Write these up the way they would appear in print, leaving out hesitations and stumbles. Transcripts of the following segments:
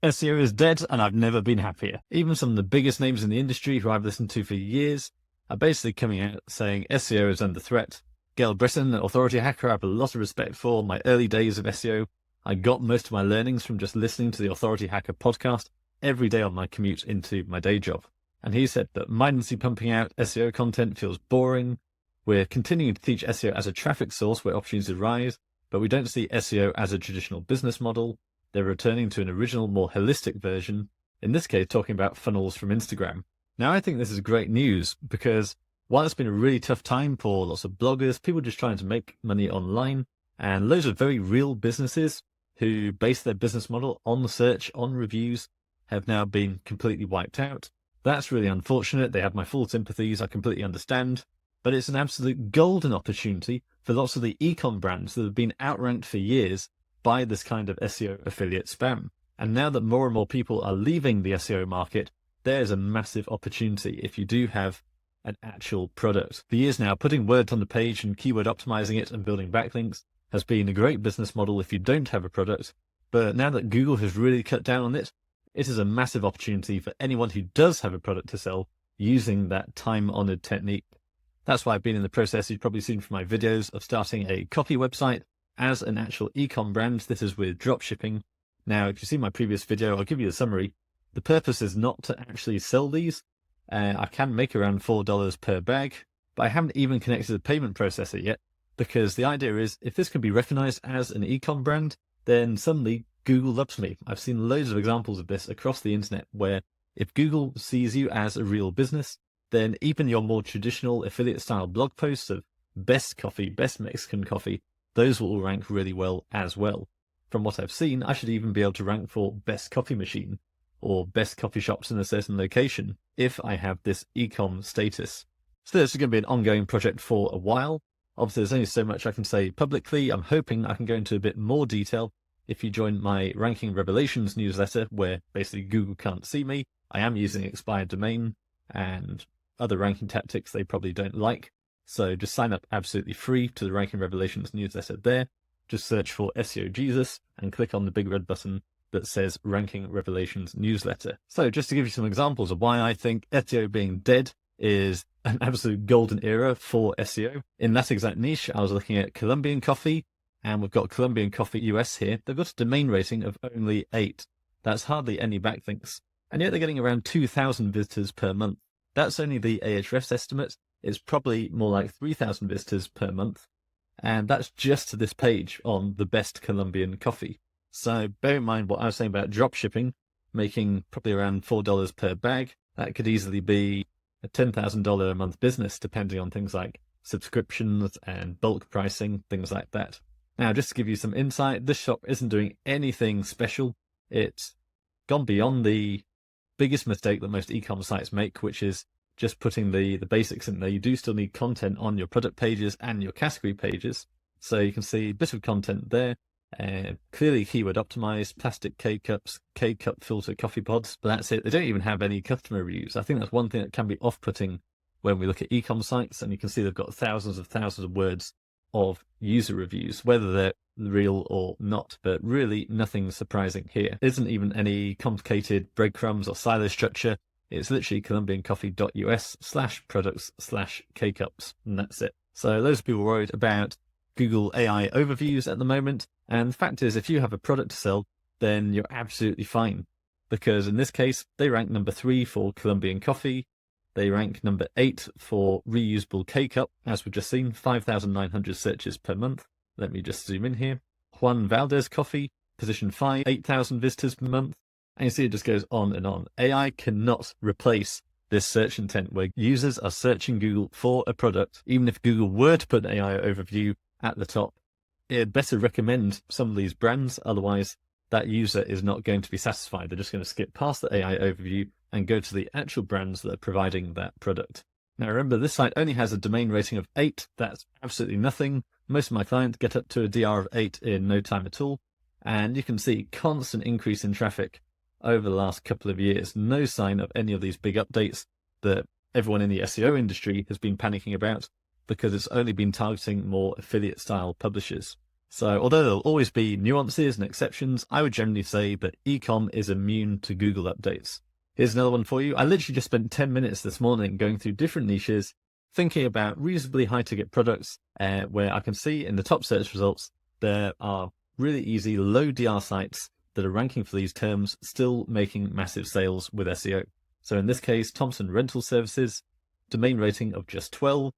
SEO is dead, and I've never been happier. Even some of the biggest names in the industry who I've listened to for years are basically coming out saying SEO is under threat. Gail Britton, an authority hacker I have a lot of respect for. My early days of SEO, I got most of my learnings from just listening to the Authority Hacker podcast every day on my commute into my day job. And he said that mindlessly pumping out SEO content feels boring. We're continuing to teach SEO as a traffic source where opportunities arise, but we don't see SEO as a traditional business model. They're returning to an original, more holistic version, in this case talking about funnels from Instagram. Now, I think this is great news because while it's been a really tough time for lots of bloggers, people just trying to make money online, and loads of very real businesses who base their business model on search, on reviews, have now been completely wiped out. That's really unfortunate. They have my full sympathies. I completely understand. But it's an absolute golden opportunity for lots of the e-com brands that have been outranked for years by this kind of SEO affiliate spam. And now that more and more people are leaving the SEO market, there's a massive opportunity if you do have an actual product. For years now, putting words on the page and keyword optimizing it and building backlinks has been a great business model if you don't have a product. But now that Google has really cut down on it, it is a massive opportunity for anyone who does have a product to sell using that time-honored technique. That's why I've been in the process, you've probably seen from my videos, of starting a copy website as an actual e-com brand. This is with dropshipping. Now, if you see my previous video, I'll give you a summary. The purpose is not to actually sell these. I can make around $4 per bag, but I haven't even connected a payment processor yet, because the idea is if this can be recognized as an e-com brand, then suddenly Google loves me. I've seen loads of examples of this across the internet where if Google sees you as a real business, then even your more traditional affiliate style blog posts of best coffee, best Mexican coffee, those will all rank really well as well. From what I've seen, I should even be able to rank for best coffee machine or best coffee shops in a certain location if I have this e-com status. So this is going to be an ongoing project for a while. Obviously, there's only so much I can say publicly. I'm hoping I can go into a bit more detail if you join my Ranking Revelations newsletter, where basically Google can't see me. I am using expired domain and other ranking tactics they probably don't like. So just sign up absolutely free to the Ranking Revelations newsletter there. Just search for SEO Jesus and click on the big red button that says Ranking Revelations newsletter. So just to give you some examples of why I think SEO being dead is an absolute golden era for SEO. In that exact niche, I was looking at Colombian coffee, and we've got Colombian Coffee US here. They've got a domain rating of only 8. That's hardly any backlinks. And yet they're getting around 2,000 visitors per month. That's only the Ahrefs estimate. It's probably more like 3,000 visitors per month. And that's just to this page on the best Colombian coffee. So bear in mind what I was saying about dropshipping, making probably around $4 per bag. That could easily be a $10,000 a month business, depending on things like subscriptions and bulk pricing, things like that. Now, just to give you some insight, this shop isn't doing anything special. It's gone beyond the biggest mistake that most e-com sites make, which is just putting the basics in there. You do still need content on your product pages and your category pages. So you can see a bit of content there. Clearly keyword optimized, plastic K-cups, K-cup filter coffee pods, but that's it. They don't even have any customer reviews. I think that's one thing that can be off-putting when we look at e-com sites, and you can see they've got thousands of words of user reviews, whether they're real or not, but really nothing surprising here. There isn't even any complicated breadcrumbs or silo structure. It's literally colombiancoffee.us/products/K-cups, and that's it. So loads of people worried about Google AI overviews at the moment, and the fact is, if you have a product to sell, then you're absolutely fine, because in this case, they rank number 3 for Colombian coffee. They rank number 8 for reusable K-cup, as we've just seen, 5,900 searches per month. Let me just zoom in here. Juan Valdez coffee, position 5, 8,000 visitors per month. And you see it just goes on and on. AI cannot replace this search intent where users are searching Google for a product. Even if Google were to put an AI overview at the top, it'd better recommend some of these brands. Otherwise, that user is not going to be satisfied. They're just going to skip past the AI overview and go to the actual brands that are providing that product. Now remember, this site only has a domain rating of 8. That's absolutely nothing. Most of my clients get up to a DR of 8 in no time at all. And you can see constant increase in traffic over the last couple of years. No sign of any of these big updates that everyone in the SEO industry has been panicking about, because it's only been targeting more affiliate style publishers. So although there'll always be nuances and exceptions, I would generally say that ecom is immune to Google updates. Here's another one for you. I literally just spent 10 minutes this morning going through different niches, thinking about reasonably high ticket products, where I can see in the top search results, there are really easy low DR sites that are ranking for these terms, still making massive sales with SEO. So in this case, Thompson Rental Services, domain rating of just 12.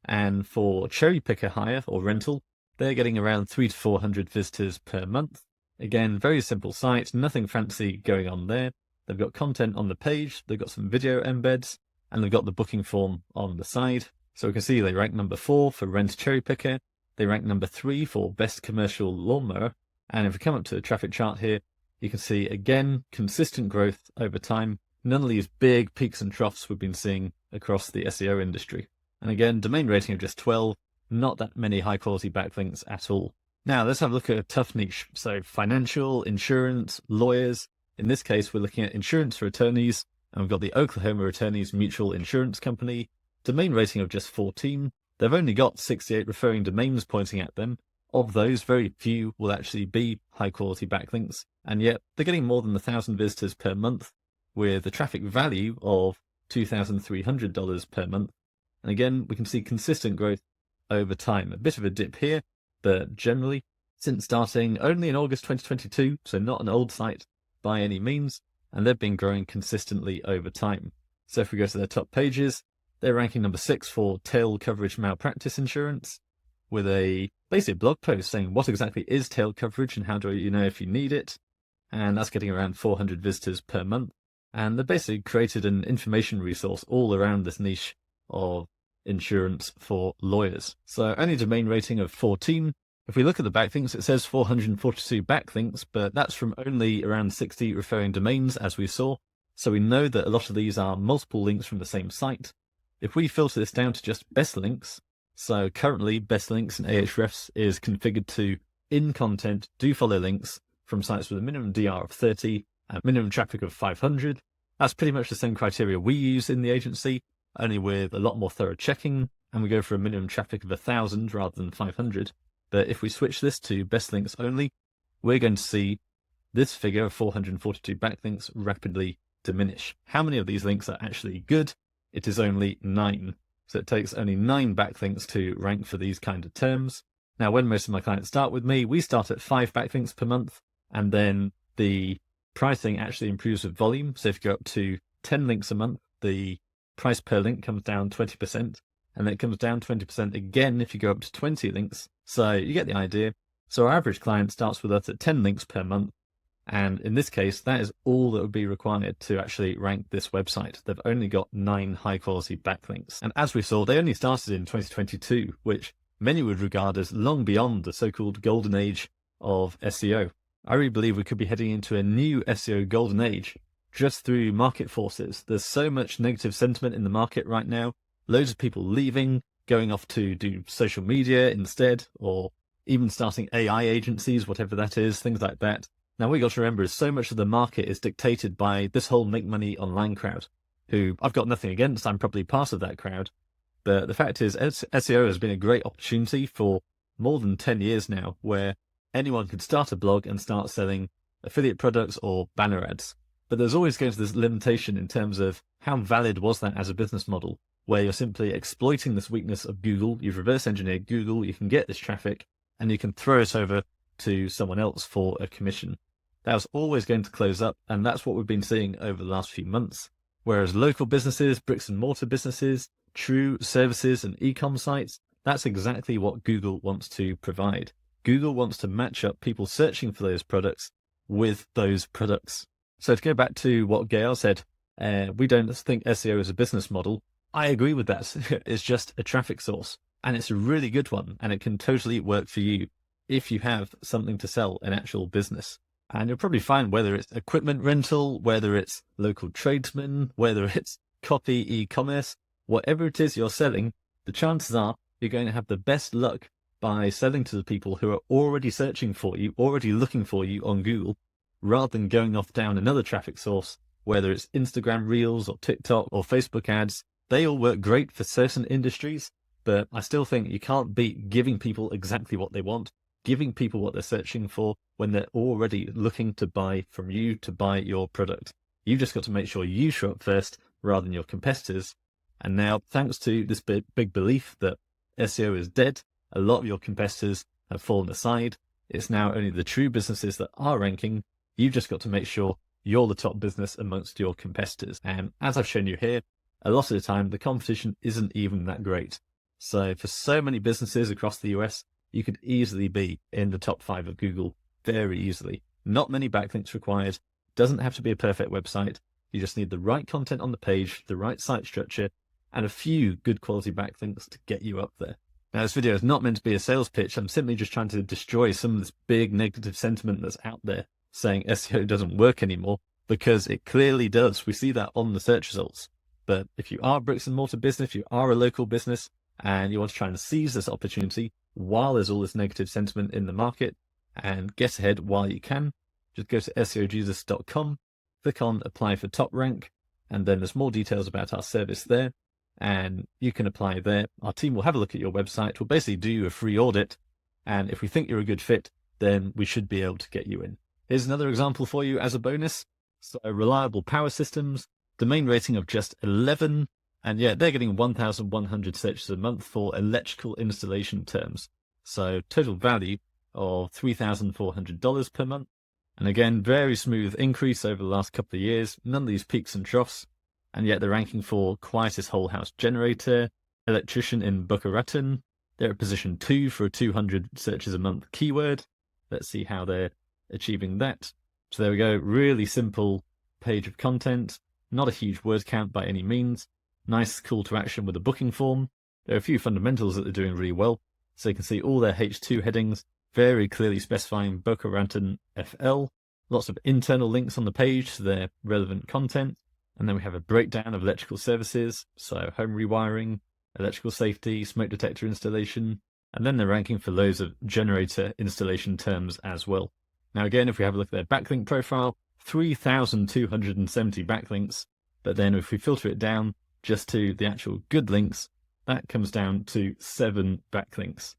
And for Cherry Picker Hire or Rental, they're getting around 300 to 400 visitors per month. Again, very simple site, nothing fancy going on there. They've got content on the page, they've got some video embeds, and they've got the booking form on the side. So we can see they rank number 4 for Rent Cherry Picker. They rank number 3 for Best Commercial Lawnmower. And if we come up to the traffic chart here, you can see, again, consistent growth over time. None of these big peaks and troughs we've been seeing across the SEO industry. And again, domain rating of just 12, not that many high-quality backlinks at all. Now, let's have a look at a tough niche. So financial, insurance, lawyers. In this case, we're looking at insurance for attorneys, and we've got the Oklahoma Attorneys Mutual Insurance Company, domain rating of just 14. They've only got 68 referring domains pointing at them. Of those, very few will actually be high-quality backlinks, and yet they're getting more than 1,000 visitors per month, with a traffic value of $2,300 per month. And again, we can see consistent growth over time. A bit of a dip here, but generally, since starting only in August 2022, so not an old site by any means, and they've been growing consistently over time. So if we go to their top pages, they're ranking number 6 for tail coverage malpractice insurance, with a basically blog post saying what exactly is tail coverage and how do you know if you need it. And that's getting around 400 visitors per month. And they basically created an information resource all around this niche of insurance for lawyers. So only domain rating of 14. If we look at the backlinks, it says 442 backlinks, but that's from only around 60 referring domains, as we saw. So we know that a lot of these are multiple links from the same site. If we filter this down to just best links, so currently best links in Ahrefs is configured to in content, do follow links from sites with a minimum DR of 30 and minimum traffic of 500. That's pretty much the same criteria we use in the agency, only with a lot more thorough checking, and we go for a minimum traffic of 1,000 rather than 500. But if we switch this to best links only, we're going to see this figure of 442 backlinks rapidly diminish. How many of these links are actually good? It is only 9. So it takes only 9 backlinks to rank for these kind of terms. Now, when most of my clients start with me, we start at 5 backlinks per month, and then the pricing actually improves with volume. So if you go up to 10 links a month, the price per link comes down 20%, and then it comes down 20% again if you go up to 20 links. So you get the idea. So our average client starts with us at 10 links per month. And in this case, that is all that would be required to actually rank this website. They've only got 9 high-quality backlinks. And as we saw, they only started in 2022, which many would regard as long beyond the so-called golden age of SEO. I really believe we could be heading into a new SEO golden age just through market forces. There's so much negative sentiment in the market right now. Loads of people leaving, going off to do social media instead, or even starting AI agencies, whatever that is, things like that. Now, what you got to remember is so much of the market is dictated by this whole make money online crowd, who I've got nothing against. I'm probably part of that crowd. But the fact is, SEO has been a great opportunity for more than 10 years now, where anyone could start a blog and start selling affiliate products or banner ads. But there's always going to be this limitation in terms of how valid was that as a business model, where you're simply exploiting this weakness of Google. You've reverse engineered Google, you can get this traffic, and you can throw it over to someone else for a commission. That was always going to close up, and that's what we've been seeing over the last few months. Whereas local businesses, bricks and mortar businesses, true services and e-com sites, that's exactly what Google wants to provide. Google wants to match up people searching for those products with those products. So to go back to what Gail said, we don't think SEO is a business model. I agree with that. It's just a traffic source, and it's a really good one, and it can totally work for you if you have something to sell, an actual business. And you'll probably find whether it's equipment rental, whether it's local tradesmen, whether it's copy e-commerce, whatever it is you're selling, the chances are you're going to have the best luck by selling to the people who are already searching for you, already looking for you on Google, rather than going off down another traffic source, whether it's Instagram Reels or TikTok or Facebook ads. They all work great for certain industries, but I still think you can't beat giving people exactly what they want giving people what they're searching for when they're already looking to buy from you, to buy your product. You've just got to make sure you show up first rather than your competitors. And now, thanks to this big belief that SEO is dead, a lot of your competitors have fallen aside. It's now only the true businesses that are ranking. You've just got to make sure you're the top business amongst your competitors. And as I've shown you here, a lot of the time, the competition isn't even that great. So for so many businesses across the US, you could easily be in the top 5 of Google very easily. Not many backlinks required. Doesn't have to be a perfect website. You just need the right content on the page, the right site structure, and a few good quality backlinks to get you up there. Now, this video is not meant to be a sales pitch. I'm simply just trying to destroy some of this big negative sentiment that's out there saying SEO doesn't work anymore, because it clearly does. We see that on the search results. But if you are a bricks and mortar business, if you are a local business, and you want to try and seize this opportunity while there's all this negative sentiment in the market and get ahead while you can, just go to SEOjesus.com, click on apply for top rank, and then there's more details about our service there, and you can apply there. Our team will have a look at your website. We'll basically do you a free audit, and if we think you're a good fit, then we should be able to get you in. Here's another example for you as a bonus. So Reliable Power Systems, domain rating of just 11, and yeah, they're getting 1,100 searches a month for electrical installation terms. So total value of $3,400 per month. And again, very smooth increase over the last couple of years, none of these peaks and troughs, and yet they're ranking for quietest whole house generator, electrician in Boca Raton. They're at position 2 for a 200 searches a month keyword. Let's see how they're achieving that. So there we go, really simple page of content, not a huge word count by any means, nice call to action with a booking form. There are a few fundamentals that they're doing really well. So you can see all their H2 headings, very clearly specifying Boca Raton FL, lots of internal links on the page to their relevant content. And then we have a breakdown of electrical services, so home rewiring, electrical safety, smoke detector installation, and then they're ranking for loads of generator installation terms as well. Now again, if we have a look at their backlink profile, 3,270 backlinks, but then if we filter it down just to the actual good links, that comes down to 7 backlinks.